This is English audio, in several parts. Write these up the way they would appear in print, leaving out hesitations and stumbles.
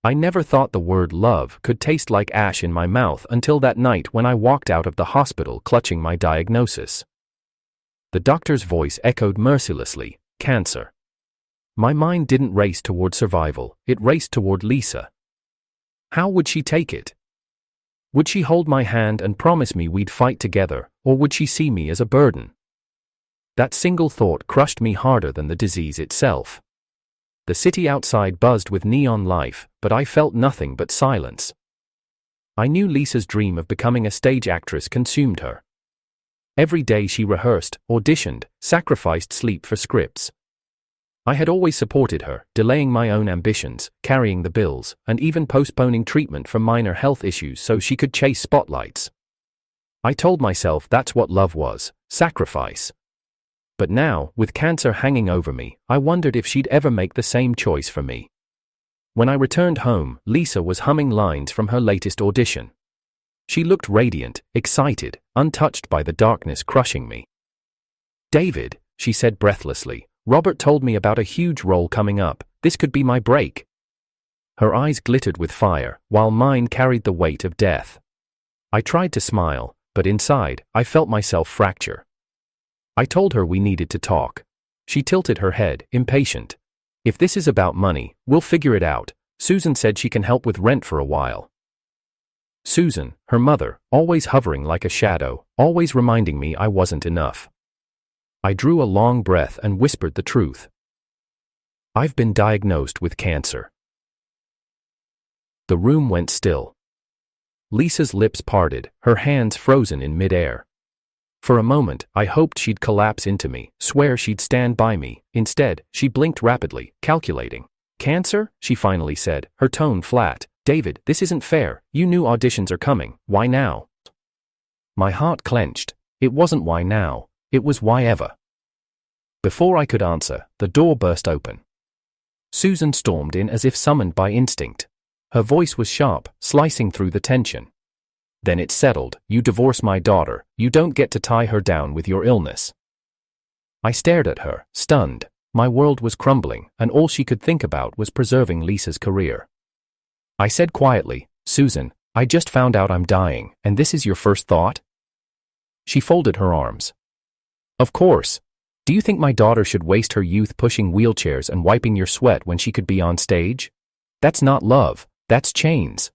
I never thought the word love could taste like ash in my mouth until that night when I walked out of the hospital clutching my diagnosis. The doctor's voice echoed mercilessly, cancer. My mind didn't race toward survival, it raced toward Lisa. How would she take it? Would she hold my hand and promise me we'd fight together, or would she see me as a burden? That single thought crushed me harder than the disease itself. The city outside buzzed with neon life, but I felt nothing but silence. I knew Lisa's dream of becoming a stage actress consumed her. Every day she rehearsed, auditioned, sacrificed sleep for scripts. I had always supported her, delaying my own ambitions, carrying the bills, and even postponing treatment for minor health issues so she could chase spotlights. I told myself that's what love was, sacrifice. But now, with cancer hanging over me, I wondered if she'd ever make the same choice for me. When I returned home, Lisa was humming lines from her latest audition. She looked radiant, excited, untouched by the darkness crushing me. "David," she said breathlessly, "Robert told me about a huge role coming up. This could be my break." Her eyes glittered with fire, while mine carried the weight of death. I tried to smile, but inside, I felt myself fracture. I told her we needed to talk. She tilted her head, impatient. "If this is about money, we'll figure it out. Susan said she can help with rent for a while." Susan, her mother, always hovering like a shadow, always reminding me I wasn't enough. I drew a long breath and whispered the truth. "I've been diagnosed with cancer." The room went still. Lisa's lips parted, her hands frozen in midair. For a moment, I hoped she'd collapse into me, swear she'd stand by me. Instead, she blinked rapidly, calculating. "Cancer?" she finally said, her tone flat. "David, this isn't fair. You knew auditions are coming. Why now?" My heart clenched. It wasn't why now. It was why ever. Before I could answer, the door burst open. Susan stormed in as if summoned by instinct. Her voice was sharp, slicing through the tension. "Then it's settled. You divorce my daughter. You don't get to tie her down with your illness." I stared at her, stunned. My world was crumbling, and all she could think about was preserving Lisa's career. I said quietly, "Susan, I just found out I'm dying, and this is your first thought?" She folded her arms. "Of course. Do you think my daughter should waste her youth pushing wheelchairs and wiping your sweat when she could be on stage? That's not love, that's chains."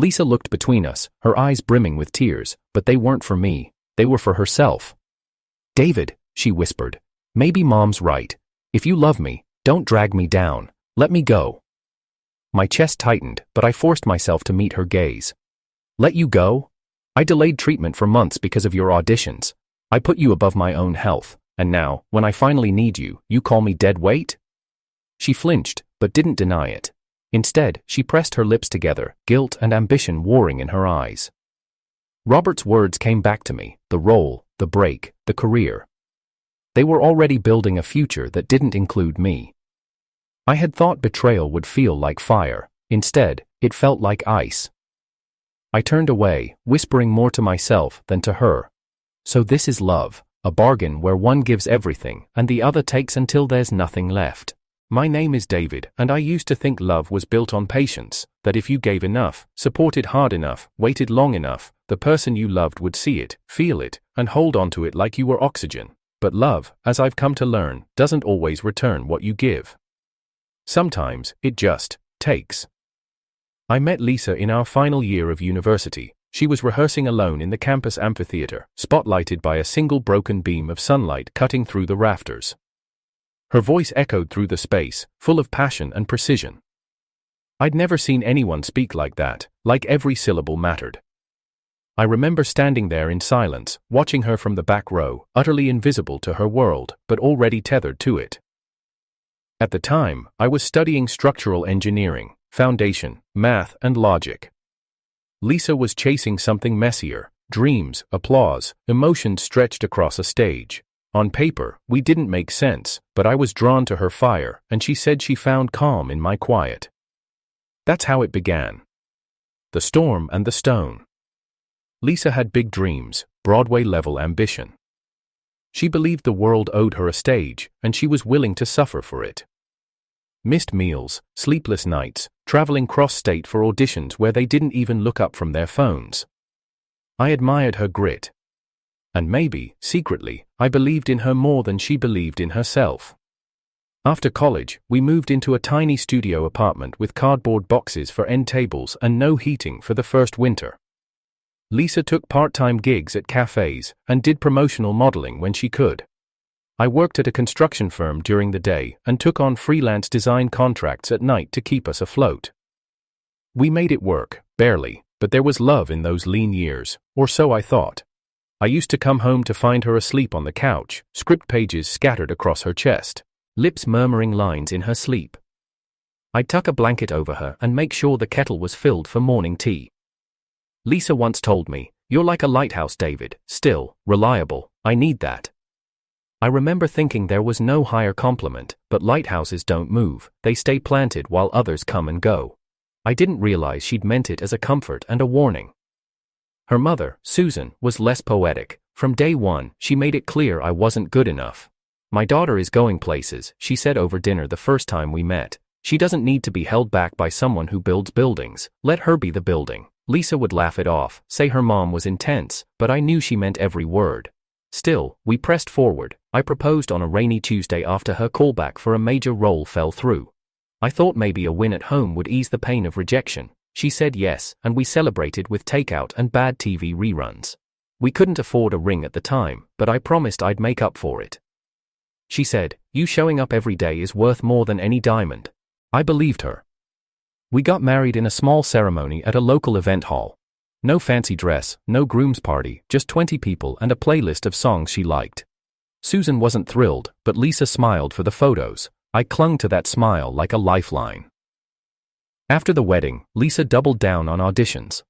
Lisa looked between us, her eyes brimming with tears, but they weren't for me, they were for herself. "David," she whispered, "maybe Mom's right. If you love me, don't drag me down. Let me go." My chest tightened, but I forced myself to meet her gaze. "Let you go? I delayed treatment for months because of your auditions. I put you above my own health, and now, when I finally need you, you call me dead weight?" She flinched, but didn't deny it. Instead, she pressed her lips together, guilt and ambition warring in her eyes. Robert's words came back to me, the role, the break, the career. They were already building a future that didn't include me. I had thought betrayal would feel like fire. Instead, it felt like ice. I turned away, whispering more to myself than to her. So this is love, a bargain where one gives everything and the other takes until there's nothing left. My name is David, and I used to think love was built on patience, that if you gave enough, supported hard enough, waited long enough, the person you loved would see it, feel it, and hold on to it like you were oxygen. But love, as I've come to learn, doesn't always return what you give. Sometimes, it just takes. I met Lisa in our final year of university. She was rehearsing alone in the campus amphitheater, spotlighted by a single broken beam of sunlight cutting through the rafters. Her voice echoed through the space, full of passion and precision. I'd never seen anyone speak like that, like every syllable mattered. I remember standing there in silence, watching her from the back row, utterly invisible to her world, but already tethered to it. At the time, I was studying structural engineering, foundation, math, and logic. Lisa was chasing something messier, dreams, applause, emotions stretched across a stage. On paper, we didn't make sense, but I was drawn to her fire, and she said she found calm in my quiet. That's how it began. The storm and the stone. Lisa had big dreams, Broadway-level ambition. She believed the world owed her a stage, and she was willing to suffer for it. Missed meals, sleepless nights, traveling cross-state for auditions where they didn't even look up from their phones. I admired her grit. And maybe, secretly, I believed in her more than she believed in herself. After college, we moved into a tiny studio apartment with cardboard boxes for end tables and no heating for the first winter. Lisa took part-time gigs at cafes and did promotional modeling when she could. I worked at a construction firm during the day and took on freelance design contracts at night to keep us afloat. We made it work, barely, but there was love in those lean years, or so I thought. I used to come home to find her asleep on the couch, script pages scattered across her chest, lips murmuring lines in her sleep. I'd tuck a blanket over her and make sure the kettle was filled for morning tea. Lisa once told me, "You're like a lighthouse, David, still, reliable, I need that." I remember thinking there was no higher compliment, but lighthouses don't move, they stay planted while others come and go. I didn't realize she'd meant it as a comfort and a warning. Her mother, Susan, was less poetic. From day one, she made it clear I wasn't good enough. "My daughter is going places," she said over dinner the first time we met. "She doesn't need to be held back by someone who builds buildings, let her be the building." Lisa would laugh it off, say her mom was intense, but I knew she meant every word. Still, we pressed forward. I proposed on a rainy Tuesday after her callback for a major role fell through. I thought maybe a win at home would ease the pain of rejection. She said yes, and we celebrated with takeout and bad TV reruns. We couldn't afford a ring at the time, but I promised I'd make up for it. She said, "You showing up every day is worth more than any diamond." I believed her. We got married in a small ceremony at a local event hall. No fancy dress, no groom's party, just 20 people and a playlist of songs she liked. Susan wasn't thrilled, but Lisa smiled for the photos. I clung to that smile like a lifeline. After the wedding, Lisa doubled down on auditions.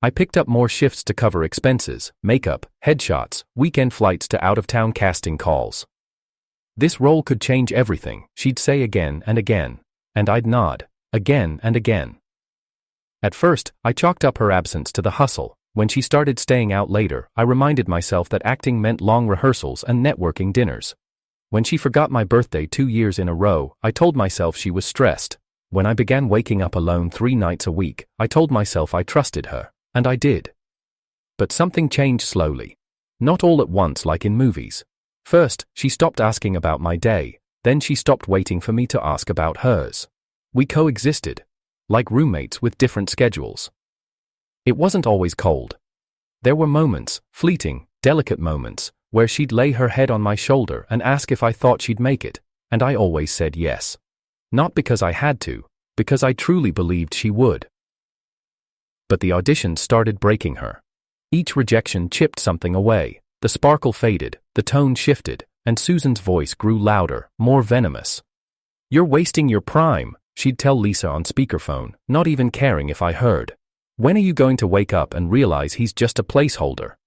I picked up more shifts to cover expenses, makeup, headshots, weekend flights to out-of-town casting calls. "This role could change everything," she'd say again and again. And I'd nod, again and again. At first, I chalked up her absence to the hustle. When she started staying out later, I reminded myself that acting meant long rehearsals and networking dinners. When she forgot my birthday 2 years in a row, I told myself she was stressed. When I began waking up alone 3 nights a week, I told myself I trusted her, and I did. But something changed slowly. Not all at once like in movies. First, she stopped asking about my day, then she stopped waiting for me to ask about hers. We coexisted. Like roommates with different schedules. It wasn't always cold. There were moments, fleeting, delicate moments, where she'd lay her head on my shoulder and ask if I thought she'd make it, and I always said yes. Not because I had to, because I truly believed she would. But the auditions started breaking her. Each rejection chipped something away, the sparkle faded, the tone shifted, and Susan's voice grew louder, more venomous. "You're wasting your prime," she'd tell Lisa on speakerphone, not even caring if I heard. "When are you going to wake up and realize he's just a placeholder?"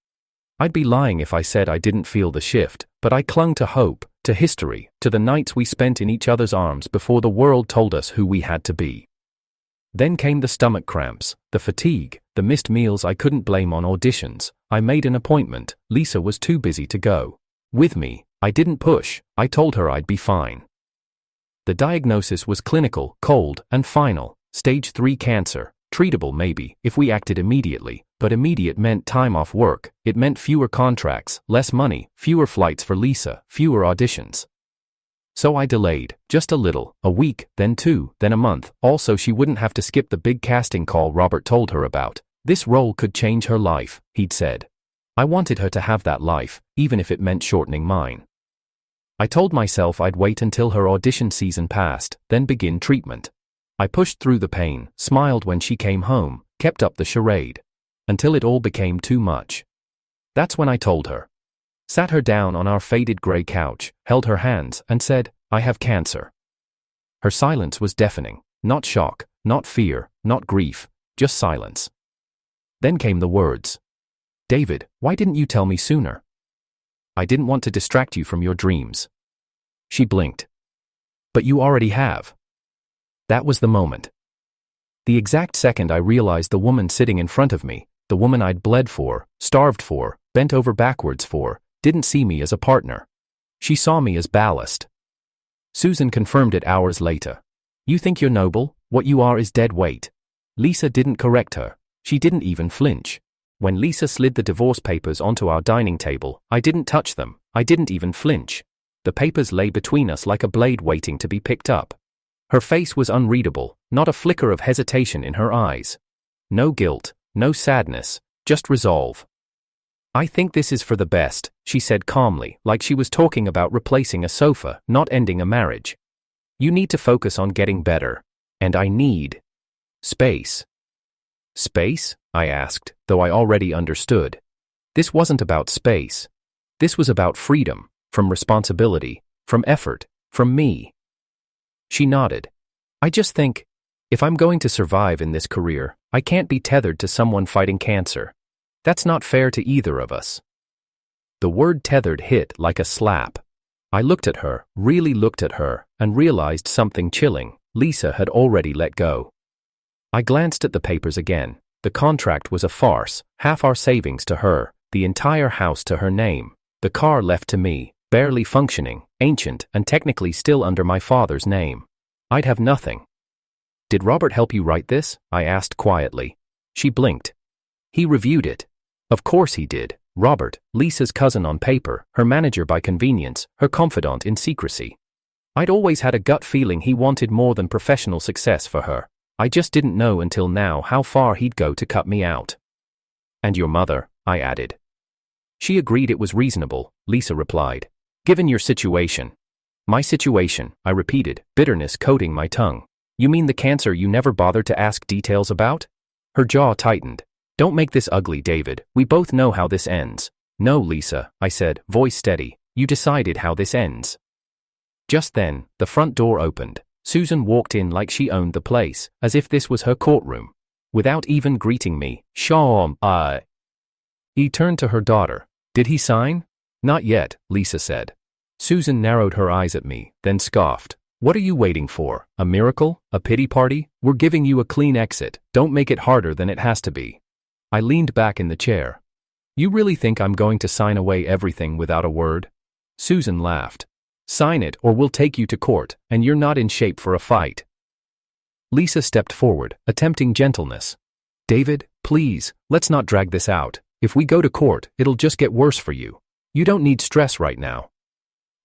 I'd be lying if I said I didn't feel the shift, but I clung to hope, to history, to the nights we spent in each other's arms before the world told us who we had to be. Then came the stomach cramps, the fatigue, the missed meals I couldn't blame on auditions. I made an appointment, Lisa was too busy to go. With me, I didn't push, I told her I'd be fine. The diagnosis was clinical, cold, and final. Stage 3 cancer, treatable maybe, if we acted immediately, but immediate meant time off work, it meant fewer contracts, less money, fewer flights for Lisa, fewer auditions. So I delayed, just a little, a week, then 2, then a month, also she wouldn't have to skip the big casting call Robert told her about. This role could change her life, he'd said. I wanted her to have that life, even if it meant shortening mine. I told myself I'd wait until her audition season passed, then begin treatment. I pushed through the pain, smiled when she came home, kept up the charade. Until it all became too much. That's when I told her. Sat her down on our faded gray couch, held her hands, and said, "I have cancer." Her silence was deafening. Not shock, not fear, not grief, just silence. Then came the words. "David, why didn't you tell me sooner?" "I didn't want to distract you from your dreams." She blinked. "But you already have." That was the moment. The exact second I realized the woman sitting in front of me, the woman I'd bled for, starved for, bent over backwards for, didn't see me as a partner. She saw me as ballast. Susan confirmed it hours later. You think you're noble? What you are is dead weight. Lisa didn't correct her. She didn't even flinch. When Lisa slid the divorce papers onto our dining table, I didn't touch them. I didn't even flinch. The papers lay between us like a blade waiting to be picked up. Her face was unreadable, not a flicker of hesitation in her eyes. No guilt, no sadness, just resolve. I think this is for the best, she said calmly, like she was talking about replacing a sofa, not ending a marriage. You need to focus on getting better. And I need space. Space? I asked, though I already understood. This wasn't about space. This was about freedom, from responsibility, from effort, from me. She nodded. I just think, if I'm going to survive in this career, I can't be tethered to someone fighting cancer. That's not fair to either of us. The word tethered hit like a slap. I looked at her, really looked at her, and realized something chilling. Lisa had already let go. I glanced at the papers again. The contract was a farce, half our savings to her, the entire house to her name, the car left to me, barely functioning, ancient, and technically still under my father's name. I'd have nothing. Did Robert help you write this? I asked quietly. She blinked. He reviewed it. Of course he did. Robert, Lisa's cousin on paper, her manager by convenience, her confidant in secrecy. I'd always had a gut feeling he wanted more than professional success for her. I just didn't know until now how far he'd go to cut me out. And your mother, I added. She agreed it was reasonable, Lisa replied. Given your situation. My situation, I repeated, bitterness coating my tongue. You mean the cancer you never bothered to ask details about? Her jaw tightened. Don't make this ugly, David. We both know how this ends. No, Lisa, I said, voice steady. You decided how this ends. Just then, the front door opened. Susan walked in like she owned the place, as if this was her courtroom. Without even greeting me, He turned to her daughter. Did he sign? Not yet, Lisa said. Susan narrowed her eyes at me, then scoffed. What are you waiting for? A miracle? A pity party? We're giving you a clean exit. Don't make it harder than it has to be. I leaned back in the chair. You really think I'm going to sign away everything without a word? Susan laughed. Sign it or we'll take you to court, and you're not in shape for a fight. Lisa stepped forward, attempting gentleness. David, please, let's not drag this out. If we go to court, it'll just get worse for you. You don't need stress right now.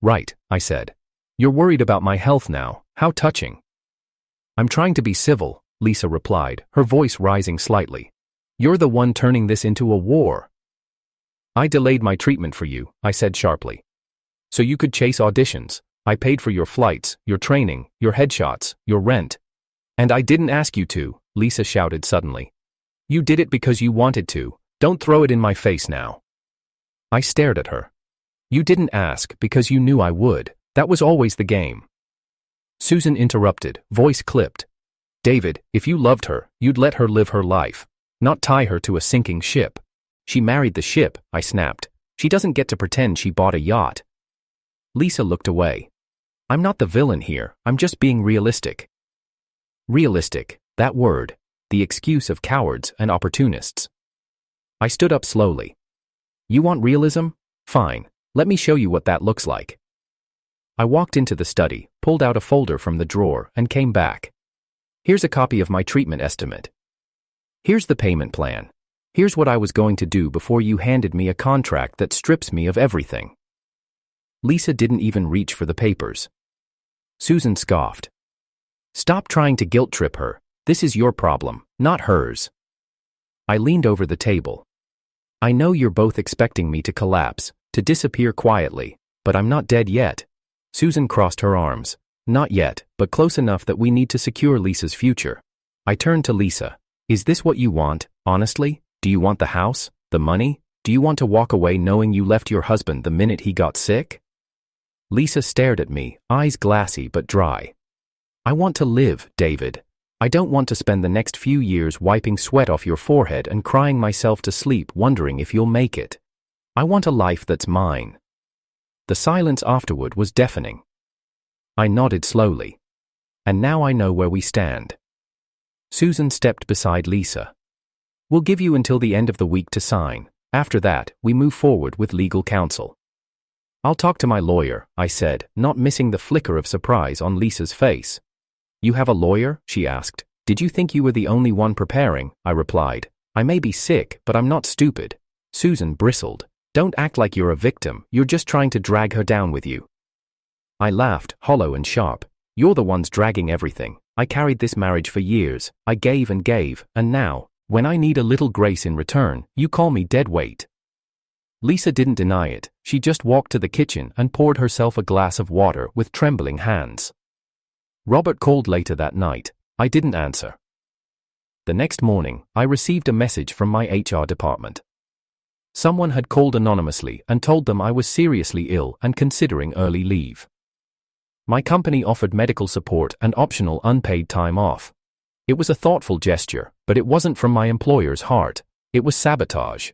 Right, I said. You're worried about my health now. How touching. I'm trying to be civil, Lisa replied, her voice rising slightly. You're the one turning this into a war. I delayed my treatment for you, I said sharply. So you could chase auditions. I paid for your flights, your training, your headshots, your rent. And I didn't ask you to, Lisa shouted suddenly. You did it because you wanted to. Don't throw it in my face now. I stared at her. You didn't ask because you knew I would. That was always the game. Susan interrupted, voice clipped. David, if you loved her, you'd let her live her life, not tie her to a sinking ship. She married the ship, I snapped. She doesn't get to pretend she bought a yacht. Lisa looked away. I'm not the villain here, I'm just being realistic. Realistic, that word, the excuse of cowards and opportunists. I stood up slowly. You want realism? Fine, let me show you what that looks like. I walked into the study, pulled out a folder from the drawer, and came back. Here's a copy of my treatment estimate. Here's the payment plan. Here's what I was going to do before you handed me a contract that strips me of everything. Lisa didn't even reach for the papers. Susan scoffed. Stop trying to guilt trip her. This is your problem, not hers. I leaned over the table. I know you're both expecting me to collapse, to disappear quietly, but I'm not dead yet. Susan crossed her arms. Not yet, but close enough that we need to secure Lisa's future. I turned to Lisa. Is this what you want, honestly? Do you want the house, the money? Do you want to walk away knowing you left your husband the minute he got sick? Lisa stared at me, eyes glassy but dry. I want to live, David. I don't want to spend the next few years wiping sweat off your forehead and crying myself to sleep wondering if you'll make it. I want a life that's mine. The silence afterward was deafening. I nodded slowly. And now I know where we stand. Susan stepped beside Lisa. We'll give you until the end of the week to sign. After that, we move forward with legal counsel. I'll talk to my lawyer, I said, not missing the flicker of surprise on Lisa's face. You have a lawyer? She asked. Did you think you were the only one preparing? I replied. I may be sick, but I'm not stupid. Susan bristled. Don't act like you're a victim, you're just trying to drag her down with you. I laughed, hollow and sharp. You're the ones dragging everything. I carried this marriage for years. I gave, and now, when I need a little grace in return, you call me dead weight. Lisa didn't deny it. She just walked to the kitchen and poured herself a glass of water with trembling hands. Robert called later that night. I didn't answer. The next morning, I received a message from my HR department. Someone had called anonymously and told them I was seriously ill and considering early leave. My company offered medical support and optional unpaid time off. It was a thoughtful gesture, but it wasn't from my employer's heart. It was sabotage.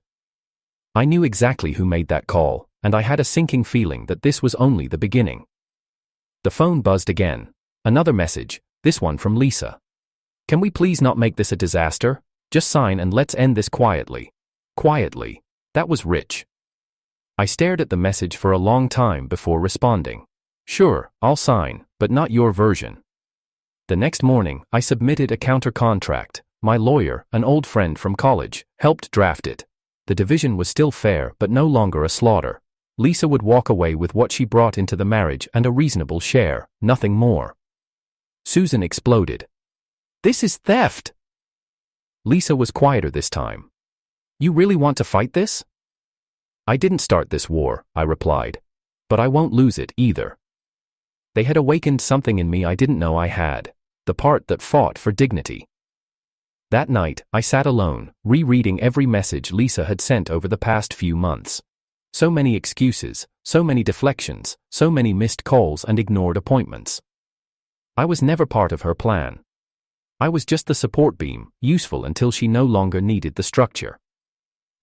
I knew exactly who made that call, and I had a sinking feeling that this was only the beginning. The phone buzzed again. Another message, this one from Lisa. Can we please not make this a disaster? Just sign and let's end this quietly. Quietly. That was rich. I stared at the message for a long time before responding. Sure, I'll sign, but not your version. The next morning, I submitted a counter-contract. My lawyer, an old friend from college, helped draft it. The division was still fair but no longer a slaughter. Lisa would walk away with what she brought into the marriage and a reasonable share, nothing more. Susan exploded. This is theft! Lisa was quieter this time. You really want to fight this? I didn't start this war, I replied. But I won't lose it either. They had awakened something in me I didn't know I had, the part that fought for dignity. That night, I sat alone, rereading every message Lisa had sent over the past few months. So many excuses, so many deflections, so many missed calls and ignored appointments. I was never part of her plan. I was just the support beam, useful until she no longer needed the structure.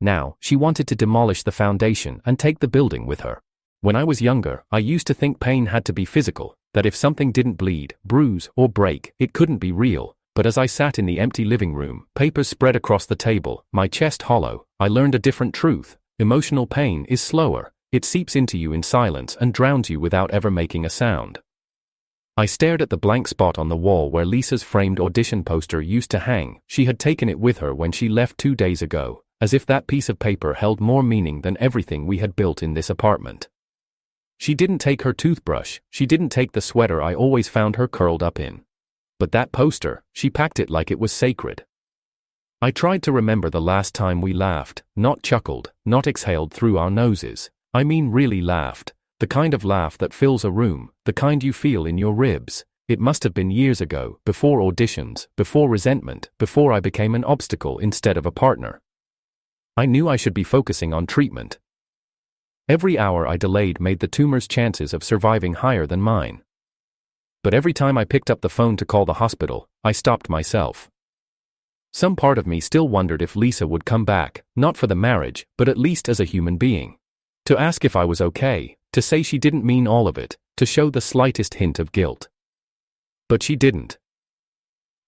Now, she wanted to demolish the foundation and take the building with her. When I was younger, I used to think pain had to be physical, that if something didn't bleed, bruise, or break, it couldn't be real. But as I sat in the empty living room, papers spread across the table, my chest hollow, I learned a different truth. Emotional pain is slower. It seeps into you in silence and drowns you without ever making a sound. I stared at the blank spot on the wall where Lisa's framed audition poster used to hang. She had taken it with her when she left 2 days ago, as if that piece of paper held more meaning than everything we had built in this apartment. She didn't take her toothbrush, she didn't take the sweater I always found her curled up in. But that poster, she packed it like it was sacred. I tried to remember the last time we laughed, not chuckled, not exhaled through our noses. I mean really laughed. The kind of laugh that fills a room, the kind you feel in your ribs. It must have been years ago, before auditions, before resentment, before I became an obstacle instead of a partner. I knew I should be focusing on treatment. Every hour I delayed made the tumor's chances of surviving higher than mine. But every time I picked up the phone to call the hospital, I stopped myself. Some part of me still wondered if Lisa would come back, not for the marriage, but at least as a human being. To ask if I was okay, to say she didn't mean all of it, to show the slightest hint of guilt. But she didn't.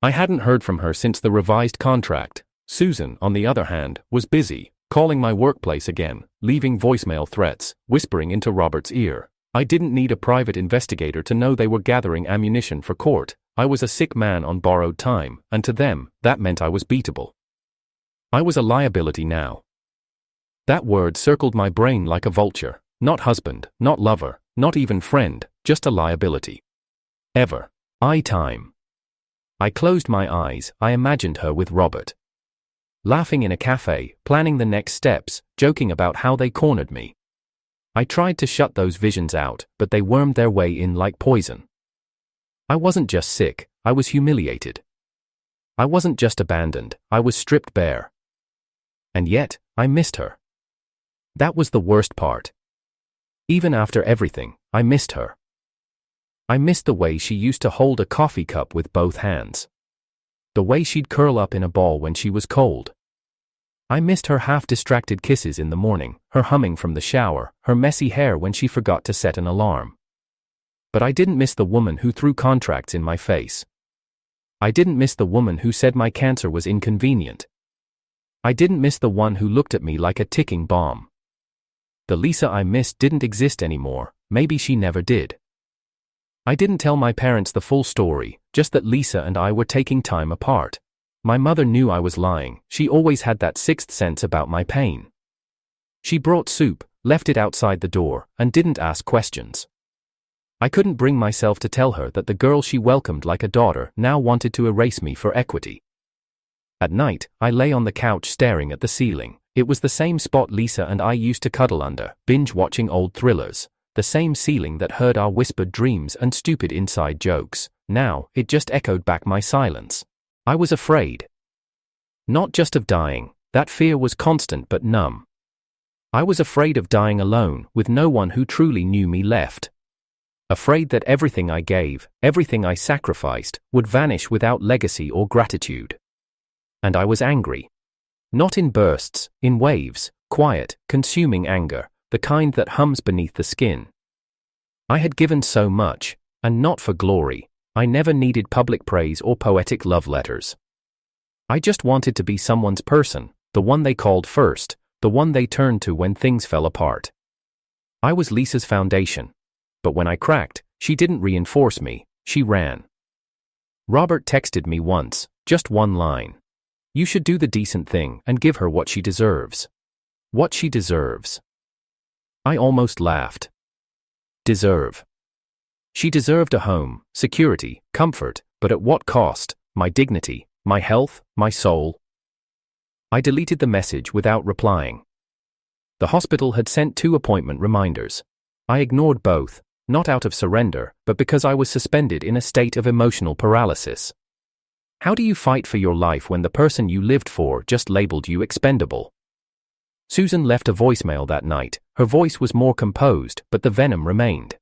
I hadn't heard from her since the revised contract. Susan, on the other hand, was busy, calling my workplace again, leaving voicemail threats, whispering into Robert's ear. I didn't need a private investigator to know they were gathering ammunition for court. I was a sick man on borrowed time, and to them, that meant I was beatable. I was a liability now. That word circled my brain like a vulture. Not husband, not lover, not even friend, just a liability. Ever. Time. I closed my eyes, I imagined her with Robert. Laughing in a cafe, planning the next steps, joking about how they cornered me. I tried to shut those visions out, but they wormed their way in like poison. I wasn't just sick, I was humiliated. I wasn't just abandoned, I was stripped bare. And yet, I missed her. That was the worst part. Even after everything, I missed her. I missed the way she used to hold a coffee cup with both hands. The way she'd curl up in a ball when she was cold. I missed her half-distracted kisses in the morning, her humming from the shower, her messy hair when she forgot to set an alarm. But I didn't miss the woman who threw contracts in my face. I didn't miss the woman who said my cancer was inconvenient. I didn't miss the one who looked at me like a ticking bomb. The Lisa I missed didn't exist anymore, maybe she never did. I didn't tell my parents the full story, just that Lisa and I were taking time apart. My mother knew I was lying. She always had that sixth sense about my pain. She brought soup, left it outside the door, and didn't ask questions. I couldn't bring myself to tell her that the girl she welcomed like a daughter now wanted to erase me for equity. At night, I lay on the couch staring at the ceiling. It was the same spot Lisa and I used to cuddle under, binge-watching old thrillers. The same ceiling that heard our whispered dreams and stupid inside jokes. Now, it just echoed back my silence. I was afraid. Not just of dying, that fear was constant but numb. I was afraid of dying alone, with no one who truly knew me left. Afraid that everything I gave, everything I sacrificed, would vanish without legacy or gratitude. And I was angry. Not in bursts, in waves, quiet, consuming anger, the kind that hums beneath the skin. I had given so much, and not for glory. I never needed public praise or poetic love letters. I just wanted to be someone's person, the one they called first, the one they turned to when things fell apart. I was Lisa's foundation. But when I cracked, she didn't reinforce me, she ran. Robert texted me once, just one line. You should do the decent thing and give her what she deserves. What she deserves. I almost laughed. Deserve. She deserved a home, security, comfort, but at what cost? My dignity, my health, my soul. I deleted the message without replying. The hospital had sent 2 appointment reminders. I ignored both, not out of surrender, but because I was suspended in a state of emotional paralysis. How do you fight for your life when the person you lived for just labeled you expendable? Susan left a voicemail that night. Her voice was more composed, but the venom remained.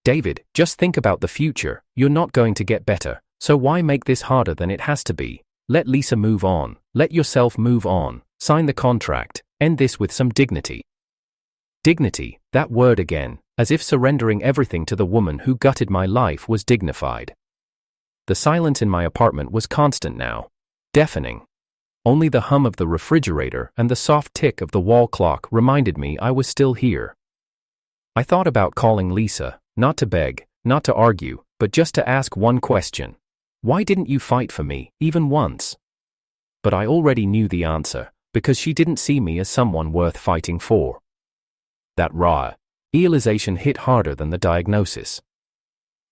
David, just think about the future. You're not going to get better, so why make this harder than it has to be? Let Lisa move on. Let yourself move on. Sign the contract. End this with some dignity. Dignity, that word again, as if surrendering everything to the woman who gutted my life was dignified. The silence in my apartment was constant now. Deafening. Only the hum of the refrigerator and the soft tick of the wall clock reminded me I was still here. I thought about calling Lisa, not to beg, not to argue, but just to ask one question. Why didn't you fight for me, even once? But I already knew the answer, because she didn't see me as someone worth fighting for. That raw realization hit harder than the diagnosis.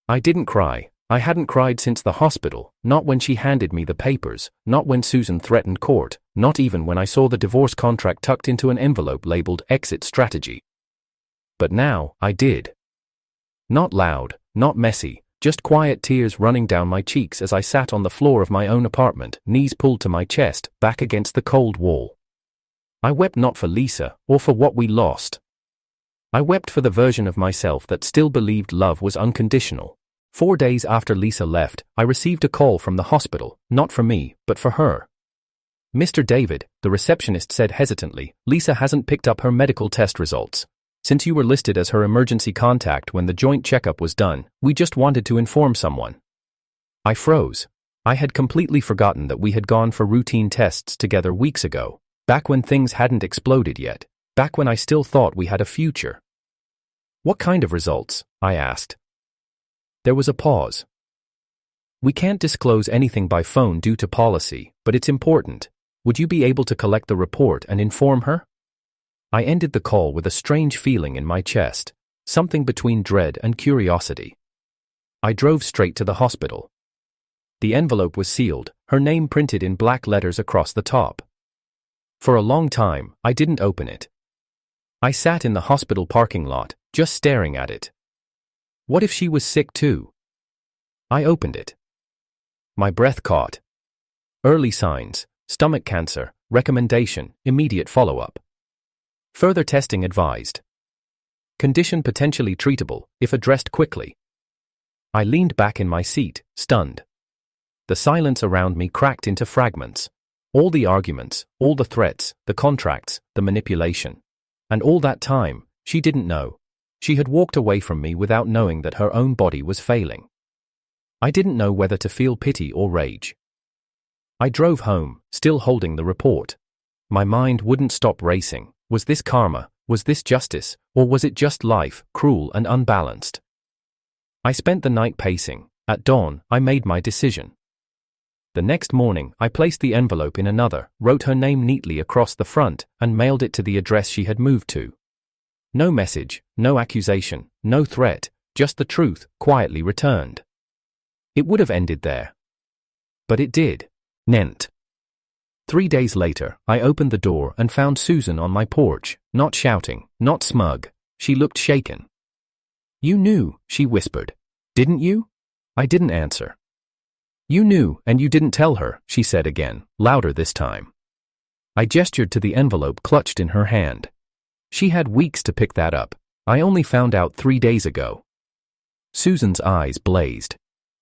I didn't cry. I hadn't cried since the hospital, not when she handed me the papers, not when Susan threatened court, not even when I saw the divorce contract tucked into an envelope labeled exit strategy. But now, I did. Not loud, not messy, just quiet tears running down my cheeks as I sat on the floor of my own apartment, knees pulled to my chest, back against the cold wall. I wept not for Lisa, or for what we lost. I wept for the version of myself that still believed love was unconditional. 4 days after Lisa left, I received a call from the hospital, not for me, but for her. Mr. David, the receptionist said hesitantly, Lisa hasn't picked up her medical test results. Since you were listed as her emergency contact when the joint checkup was done, we just wanted to inform someone. I froze. I had completely forgotten that we had gone for routine tests together weeks ago, back when things hadn't exploded yet, back when I still thought we had a future. What kind of results? I asked. There was a pause. We can't disclose anything by phone due to policy, but it's important. Would you be able to collect the report and inform her? I ended the call with a strange feeling in my chest, something between dread and curiosity. I drove straight to the hospital. The envelope was sealed, her name printed in black letters across the top. For a long time, I didn't open it. I sat in the hospital parking lot, just staring at it. What if she was sick too? I opened it. My breath caught. Early signs, stomach cancer, recommendation, immediate follow-up. Further testing advised. Condition potentially treatable, if addressed quickly. I leaned back in my seat, stunned. The silence around me cracked into fragments. All the arguments, all the threats, the contracts, the manipulation. And all that time, she didn't know. She had walked away from me without knowing that her own body was failing. I didn't know whether to feel pity or rage. I drove home, still holding the report. My mind wouldn't stop racing. Was this karma? Was this justice? Or was it just life, cruel and unbalanced? I spent the night pacing. At dawn, I made my decision. The next morning, I placed the envelope in another, wrote her name neatly across the front, and mailed it to the address she had moved to. No message, no accusation, no threat, just the truth, quietly returned. It would have ended there. But it did. Nent. 3 days later, I opened the door and found Susan on my porch, not shouting, not smug. She looked shaken. "You knew," she whispered. "Didn't you?" I didn't answer. "You knew, and you didn't tell her," she said again, louder this time. I gestured to the envelope clutched in her hand. She had weeks to pick that up. I only found out 3 days ago. Susan's eyes blazed.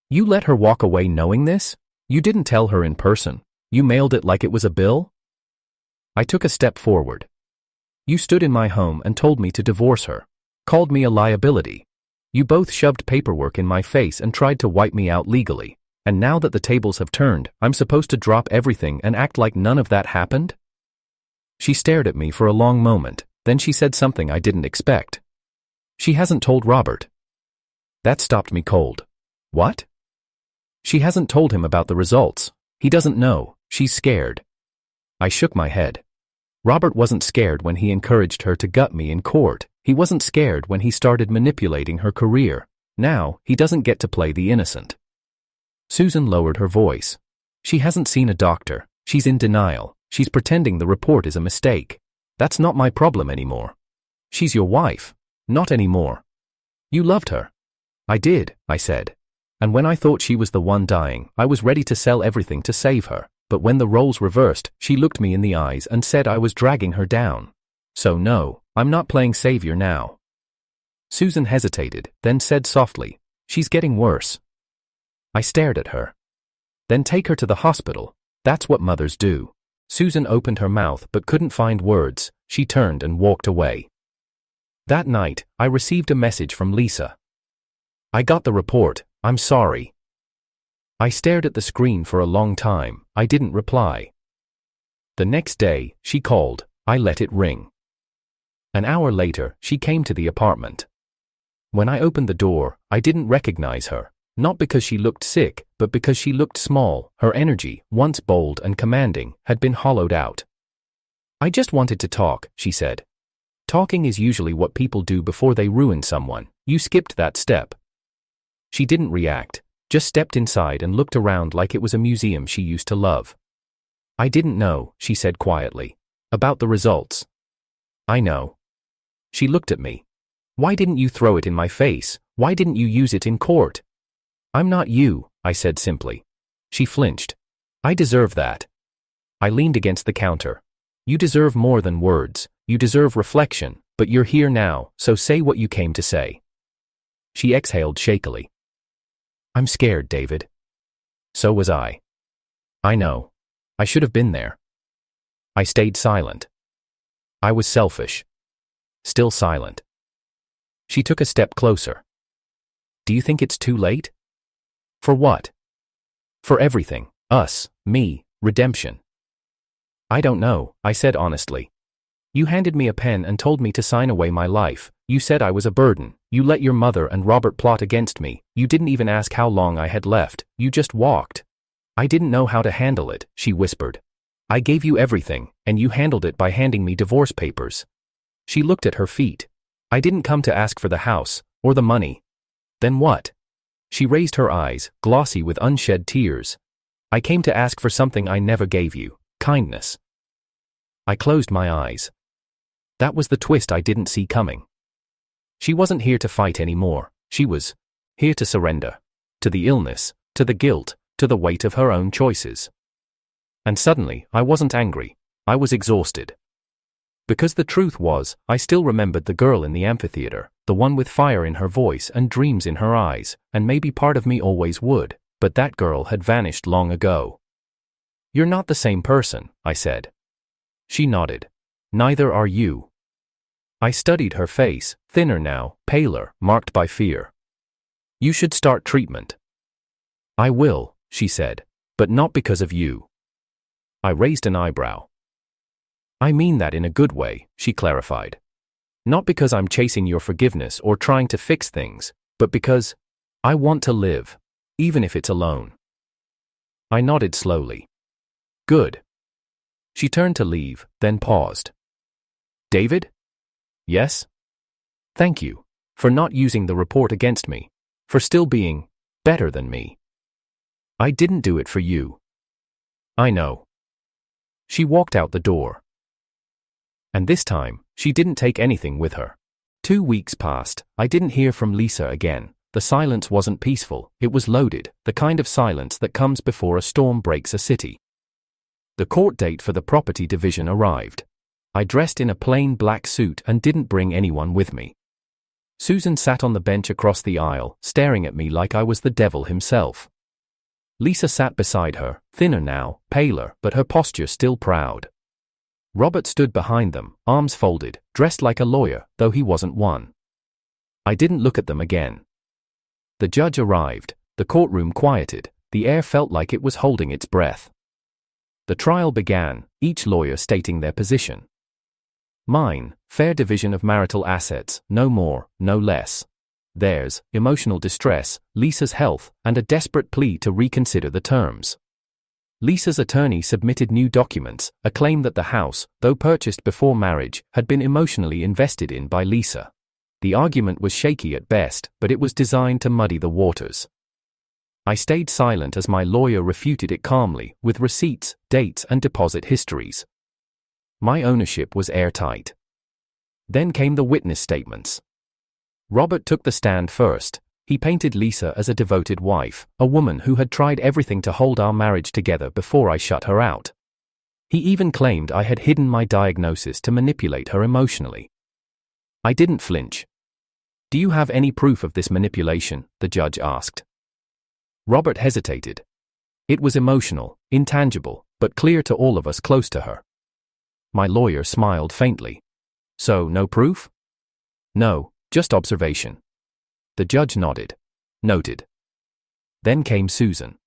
"You let her walk away knowing this? You didn't tell her in person? You mailed it like it was a bill?" I took a step forward. "You stood in my home and told me to divorce her. Called me a liability. You both shoved paperwork in my face and tried to wipe me out legally. And now that the tables have turned, I'm supposed to drop everything and act like none of that happened?" She stared at me for a long moment, then she said something I didn't expect. "She hasn't told Robert." That stopped me cold. "What?" "She hasn't told him about the results. He doesn't know. She's scared." I shook my head. Robert wasn't scared when he encouraged her to gut me in court. He wasn't scared when he started manipulating her career. Now, he doesn't get to play the innocent. Susan lowered her voice. "She hasn't seen a doctor. She's in denial. She's pretending the report is a mistake. That's not my problem anymore. She's your wife. Not anymore." "You loved her." "I did," I said. "And when I thought she was the one dying, I was ready to sell everything to save her. But when the roles reversed, she looked me in the eyes and said I was dragging her down. So no, I'm not playing savior now." Susan hesitated, then said softly, "She's getting worse." I stared at her. "Then take her to the hospital. That's what mothers do." Susan opened her mouth but couldn't find words. She turned and walked away. That night, I received a message from Lisa. "I got the report. I'm sorry." I stared at the screen for a long time. I didn't reply. The next day, she called. I let it ring. An hour later, she came to the apartment. When I opened the door, I didn't recognize her. Not because she looked sick, but because she looked small. Her energy, once bold and commanding, had been hollowed out. "I just wanted to talk," she said. "Talking is usually what people do before they ruin someone. You skipped that step." She didn't react, just stepped inside and looked around like it was a museum she used to love. "I didn't know," she said quietly, "about the results." "I know." She looked at me. "Why didn't you throw it in my face? Why didn't you use it in court?" "I'm not you," I said simply. She flinched. "I deserve that." I leaned against the counter. "You deserve more than words. You deserve reflection, but you're here now, so say what you came to say." She exhaled shakily. "I'm scared, David." So was I. "I know. I should have been there." I stayed silent. I was selfish. Still silent. She took a step closer. "Do you think it's too late?" "For what?" "For everything. Us, me, redemption." "I don't know," I said honestly. "You handed me a pen and told me to sign away my life. You said I was a burden. You let your mother and Robert plot against me. You didn't even ask how long I had left. You just walked." "I didn't know how to handle it," she whispered. "I gave you everything, and you handled it by handing me divorce papers." She looked at her feet. "I didn't come to ask for the house, or the money." "Then what?" She raised her eyes, glossy with unshed tears. "I came to ask for something I never gave you, kindness." I closed my eyes. That was the twist I didn't see coming. She wasn't here to fight anymore. She was here to surrender. To the illness, to the guilt, to the weight of her own choices. And suddenly, I wasn't angry. I was exhausted. Because the truth was, I still remembered the girl in the amphitheater, the one with fire in her voice and dreams in her eyes, and maybe part of me always would, but that girl had vanished long ago. "You're not the same person," I said. She nodded. "Neither are you." I studied her face, thinner now, paler, marked by fear. "You should start treatment." "I will," she said, "but not because of you." I raised an eyebrow. "I mean that in a good way," she clarified. "Not because I'm chasing your forgiveness or trying to fix things, but because I want to live, even if it's alone. I nodded slowly. Good. She turned to leave, then paused. David? Yes? Thank you for not using the report against me, for still being better than me. I didn't do it for you. I know. She walked out the door. And this time, she didn't take anything with her. 2 weeks passed. I didn't hear from Lisa again. The silence wasn't peaceful, it was loaded, the kind of silence that comes before a storm breaks a city. The court date for the property division arrived. I dressed in a plain black suit and didn't bring anyone with me. Susan sat on the bench across the aisle, staring at me like I was the devil himself. Lisa sat beside her, thinner now, paler, but her posture still proud. Robert stood behind them, arms folded, dressed like a lawyer, though he wasn't one. I didn't look at them again. The judge arrived, the courtroom quieted, the air felt like it was holding its breath. The trial began, each lawyer stating their position. Mine, fair division of marital assets, no more, no less. Theirs, emotional distress, Lisa's health, and a desperate plea to reconsider the terms. Lisa's attorney submitted new documents, a claim that the house, though purchased before marriage, had been emotionally invested in by Lisa. The argument was shaky at best, but it was designed to muddy the waters. I stayed silent as my lawyer refuted it calmly, with receipts, dates, and deposit histories. My ownership was airtight. Then came the witness statements. Robert took the stand first. He painted Lisa as a devoted wife, a woman who had tried everything to hold our marriage together before I shut her out. He even claimed I had hidden my diagnosis to manipulate her emotionally. I didn't flinch. Do you have any proof of this manipulation? The judge asked. Robert hesitated. It was emotional, intangible, but clear to all of us close to her. My lawyer smiled faintly. So, no proof? No, just observation. The judge nodded. Noted. Then came Susan.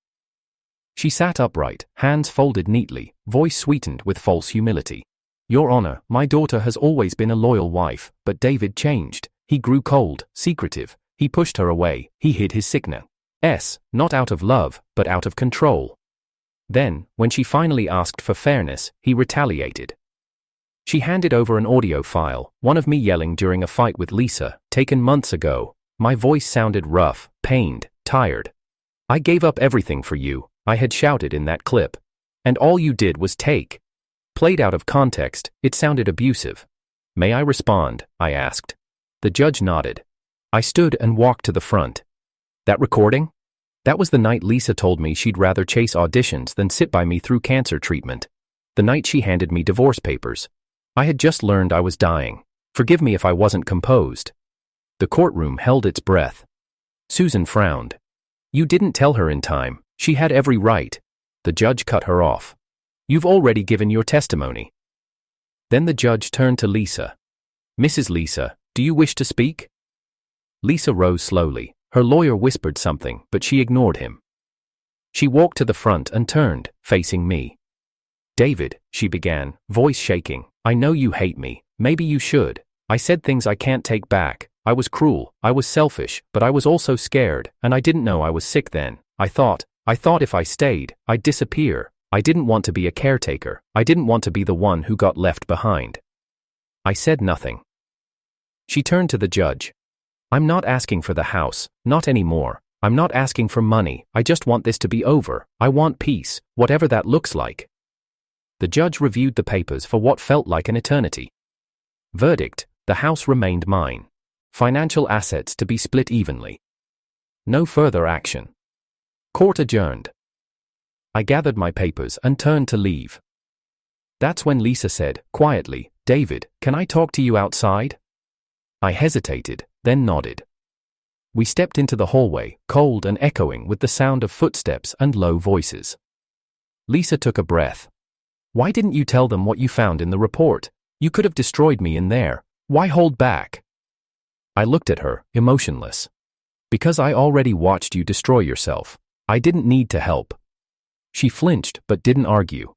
She sat upright, hands folded neatly, voice sweetened with false humility. Your Honor, my daughter has always been a loyal wife, but David changed. He grew cold, secretive. He pushed her away. He hid his sickness, not out of love, but out of control. Then, when she finally asked for fairness, he retaliated. She handed over an audio file, one of me yelling during a fight with Lisa, taken months ago. My voice sounded rough, pained, tired. I gave up everything for you, I had shouted in that clip. And all you did was take. Played out of context, it sounded abusive. May I respond? I asked. The judge nodded. I stood and walked to the front. That recording? That was the night Lisa told me she'd rather chase auditions than sit by me through cancer treatment. The night she handed me divorce papers. I had just learned I was dying. Forgive me if I wasn't composed. The courtroom held its breath. Susan frowned. You didn't tell her in time. She had every right. The judge cut her off. You've already given your testimony. Then the judge turned to Lisa. Mrs. Lisa, do you wish to speak? Lisa rose slowly. Her lawyer whispered something, but she ignored him. She walked to the front and turned, facing me. David, she began, voice shaking, I know you hate me. Maybe you should. I said things I can't take back. I was cruel, I was selfish, but I was also scared, and I didn't know I was sick then. I thought if I stayed, I'd disappear. I didn't want to be a caretaker. I didn't want to be the one who got left behind. I said nothing. She turned to the judge. I'm not asking for the house, not anymore. I'm not asking for money. I just want this to be over. I want peace, whatever that looks like. The judge reviewed the papers for what felt like an eternity. Verdict: the house remained mine. Financial assets to be split evenly. No further action. Court adjourned. I gathered my papers and turned to leave. That's when Lisa said, quietly, David, can I talk to you outside? I hesitated, then nodded. We stepped into the hallway, cold and echoing with the sound of footsteps and low voices. Lisa took a breath. Why didn't you tell them what you found in the report? You could have destroyed me in there. Why hold back? I looked at her, emotionless. Because I already watched you destroy yourself. I didn't need to help. She flinched, but didn't argue.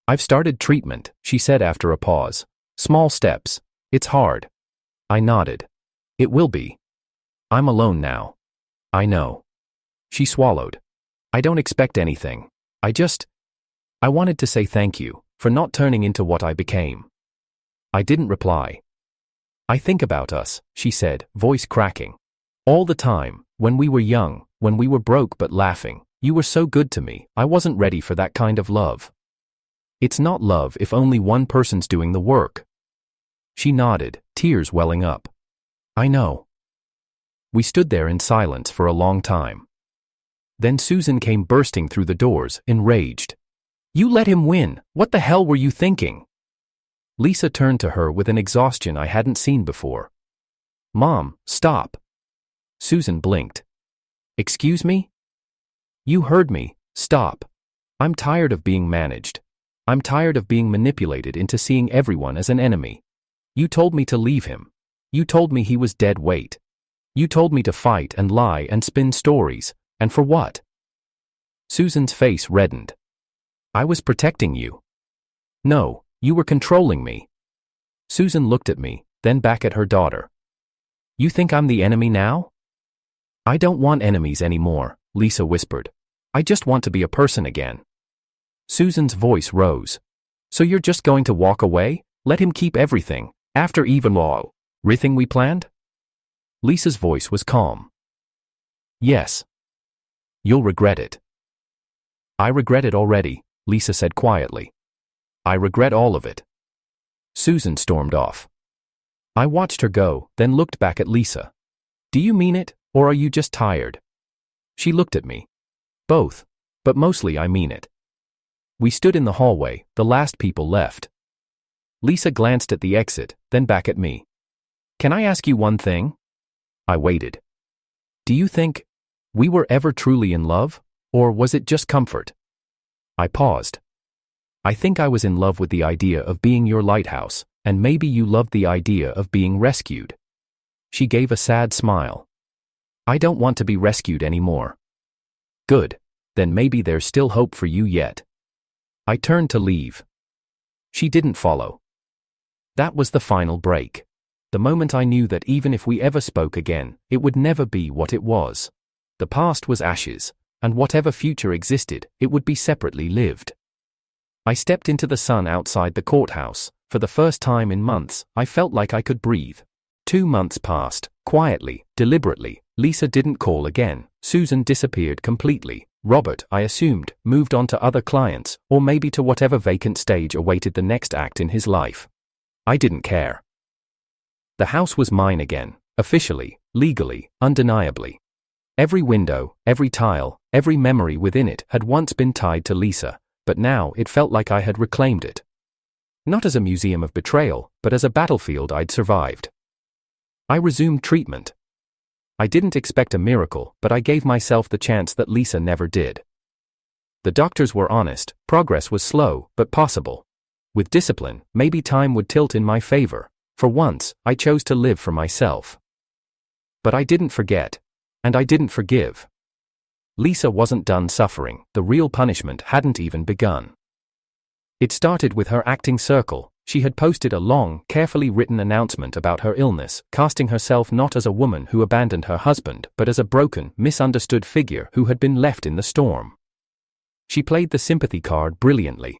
I've started treatment, she said after a pause. Small steps. It's hard. I nodded. It will be. I'm alone now. I know. She swallowed. I don't expect anything. I wanted to say thank you for not turning into what I became. I didn't reply. I think about us, she said, voice cracking. All the time, when we were young, when we were broke but laughing, you were so good to me, I wasn't ready for that kind of love. It's not love if only one person's doing the work. She nodded, tears welling up. I know. We stood there in silence for a long time. Then Susan came bursting through the doors, enraged. You let him win. What the hell were you thinking? Lisa turned to her with an exhaustion I hadn't seen before. Mom, stop. Susan blinked. Excuse me? You heard me, stop. I'm tired of being managed. I'm tired of being manipulated into seeing everyone as an enemy. You told me to leave him. You told me he was dead weight. You told me to fight and lie and spin stories, and for what? Susan's face reddened. I was protecting you. No, you were controlling me. Susan looked at me, then back at her daughter. You think I'm the enemy now? I don't want enemies anymore, Lisa whispered. I just want to be a person again. Susan's voice rose. So you're just going to walk away? Let him keep everything, after even everything we planned? Lisa's voice was calm. Yes. You'll regret it. I regret it already, Lisa said quietly. I regret all of it. Susan stormed off. I watched her go, then looked back at Lisa. Do you mean it, or are you just tired? She looked at me. Both, but mostly I mean it. We stood in the hallway, the last people left. Lisa glanced at the exit, then back at me. Can I ask you one thing? I waited. Do you think we were ever truly in love, or was it just comfort? I paused. I think I was in love with the idea of being your lighthouse, and maybe you loved the idea of being rescued. She gave a sad smile. I don't want to be rescued anymore. Good, then maybe there's still hope for you yet. I turned to leave. She didn't follow. That was the final break. The moment I knew that even if we ever spoke again, it would never be what it was. The past was ashes, and whatever future existed, it would be separately lived. I stepped into the sun outside the courthouse. For the first time in months, I felt like I could breathe. 2 months passed, quietly, deliberately. Lisa didn't call again. Susan disappeared completely. Robert, I assumed, moved on to other clients, or maybe to whatever vacant stage awaited the next act in his life. I didn't care. The house was mine again, officially, legally, undeniably. Every window, every tile, every memory within it had once been tied to Lisa, but now it felt like I had reclaimed it. Not as a museum of betrayal, but as a battlefield I'd survived. I resumed treatment. I didn't expect a miracle, but I gave myself the chance that Lisa never did. The doctors were honest, progress was slow, but possible. With discipline, maybe time would tilt in my favor. For once, I chose to live for myself. But I didn't forget. And I didn't forgive. Lisa wasn't done suffering. The real punishment hadn't even begun. It started with her acting circle. She had posted a long, carefully written announcement about her illness, casting herself not as a woman who abandoned her husband, but as a broken, misunderstood figure who had been left in the storm. She played the sympathy card brilliantly.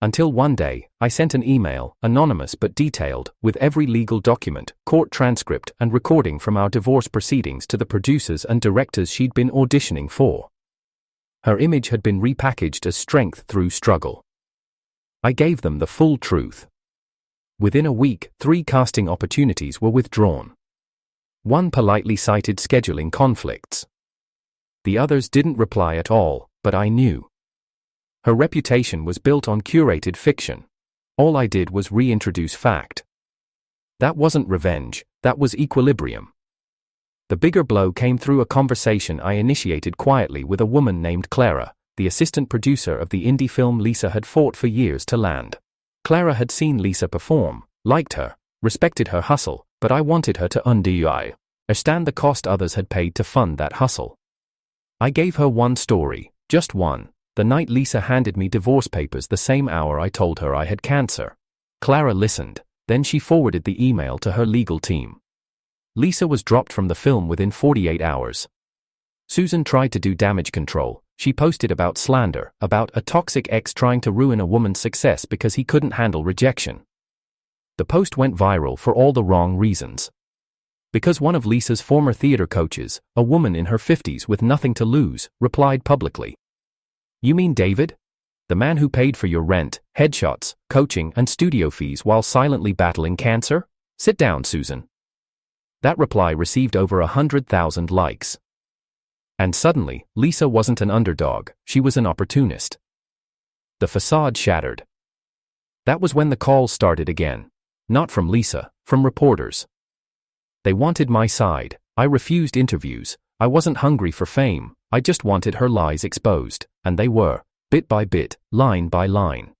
Until one day, I sent an email, anonymous but detailed, with every legal document, court transcript, and recording from our divorce proceedings to the producers and directors she'd been auditioning for. Her image had been repackaged as strength through struggle. I gave them the full truth. Within a week, 3 casting opportunities were withdrawn. One politely cited scheduling conflicts. The others didn't reply at all, but I knew. Her reputation was built on curated fiction. All I did was reintroduce fact. That wasn't revenge, that was equilibrium. The bigger blow came through a conversation I initiated quietly with a woman named Clara, the assistant producer of the indie film Lisa had fought for years to land. Clara had seen Lisa perform, liked her, respected her hustle, but I wanted her to understand the cost others had paid to fund that hustle. I gave her one story, just one. The night Lisa handed me divorce papers the same hour I told her I had cancer. Clara listened, then she forwarded the email to her legal team. Lisa was dropped from the film within 48 hours. Susan tried to do damage control. She posted about slander, about a toxic ex trying to ruin a woman's success because he couldn't handle rejection. The post went viral for all the wrong reasons. Because one of Lisa's former theater coaches, a woman in her 50s with nothing to lose, replied publicly. "You mean David? The man who paid for your rent, headshots, coaching, and studio fees while silently battling cancer? Sit down, Susan." That reply received over 100,000 likes. And suddenly, Lisa wasn't an underdog, she was an opportunist. The facade shattered. That was when the calls started again. Not from Lisa, from reporters. They wanted my side. I refused interviews. I wasn't hungry for fame. I just wanted her lies exposed, and they were, bit by bit, line by line.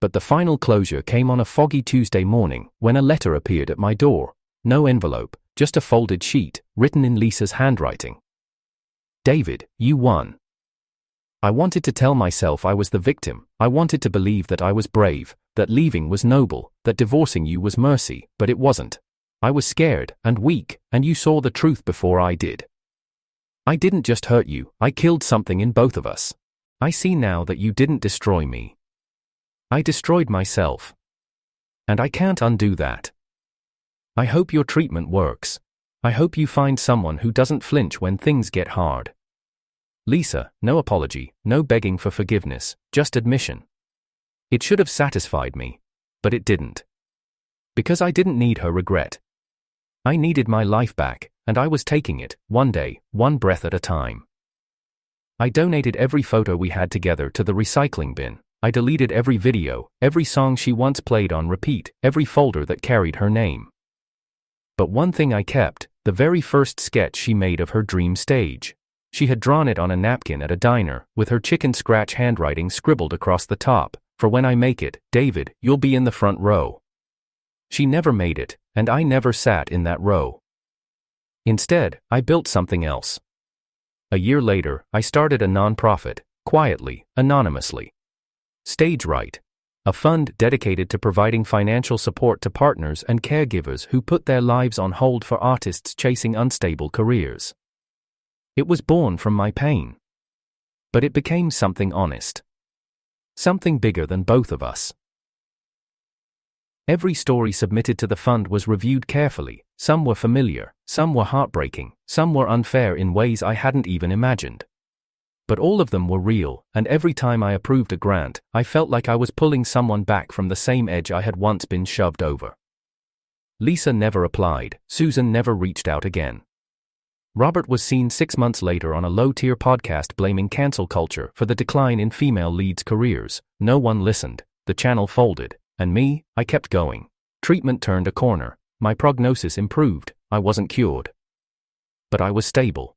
But the final closure came on a foggy Tuesday morning when a letter appeared at my door. No envelope, just a folded sheet, written in Lisa's handwriting. "David, you won." I wanted to tell myself I was the victim. I wanted to believe that I was brave, that leaving was noble, that divorcing you was mercy, but it wasn't. I was scared and weak, and you saw the truth before I did. I didn't just hurt you, I killed something in both of us. I see now that you didn't destroy me. I destroyed myself. And I can't undo that. I hope your treatment works. I hope you find someone who doesn't flinch when things get hard. Lisa, no apology, no begging for forgiveness, just admission. It should have satisfied me, but it didn't. Because I didn't need her regret. I needed my life back, and I was taking it, one day, one breath at a time. I donated every photo we had together to the recycling bin. I deleted every video, every song she once played on repeat, every folder that carried her name. But one thing I kept, the very first sketch she made of her dream stage. She had drawn it on a napkin at a diner, with her chicken scratch handwriting scribbled across the top. "For when I make it, David, you'll be in the front row." She never made it, and I never sat in that row. Instead, I built something else. A year later, I started a nonprofit, quietly, anonymously. Stage Right, a fund dedicated to providing financial support to partners and caregivers who put their lives on hold for artists chasing unstable careers. It was born from my pain. But it became something honest. Something bigger than both of us. Every story submitted to the fund was reviewed carefully. Some were familiar, some were heartbreaking, some were unfair in ways I hadn't even imagined. But all of them were real, and every time I approved a grant, I felt like I was pulling someone back from the same edge I had once been shoved over. Lisa never applied, Susan never reached out again. Robert was seen 6 months later on a low-tier podcast blaming cancel culture for the decline in female leads' careers. No one listened, the channel folded, and me, I kept going. Treatment turned a corner, my prognosis improved, I wasn't cured. But I was stable.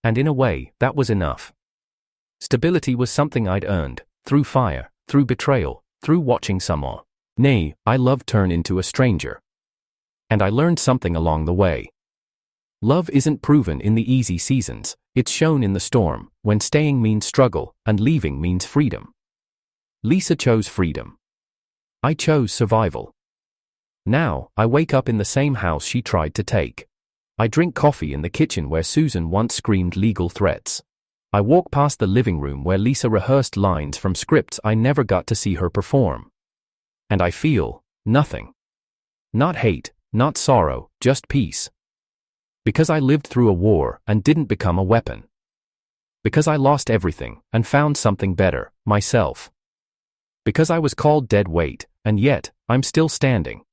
And in a way, that was enough. Stability was something I'd earned, through fire, through betrayal, through watching someone I loved turn into a stranger. And I learned something along the way. Love isn't proven in the easy seasons, it's shown in the storm, when staying means struggle, and leaving means freedom. Lisa chose freedom. I chose survival. Now, I wake up in the same house she tried to take. I drink coffee in the kitchen where Susan once screamed legal threats. I walk past the living room where Lisa rehearsed lines from scripts I never got to see her perform. And I feel nothing. Not hate, not sorrow, just peace. Because I lived through a war and didn't become a weapon. Because I lost everything and found something better, myself. Because I was called dead weight, and yet, I'm still standing.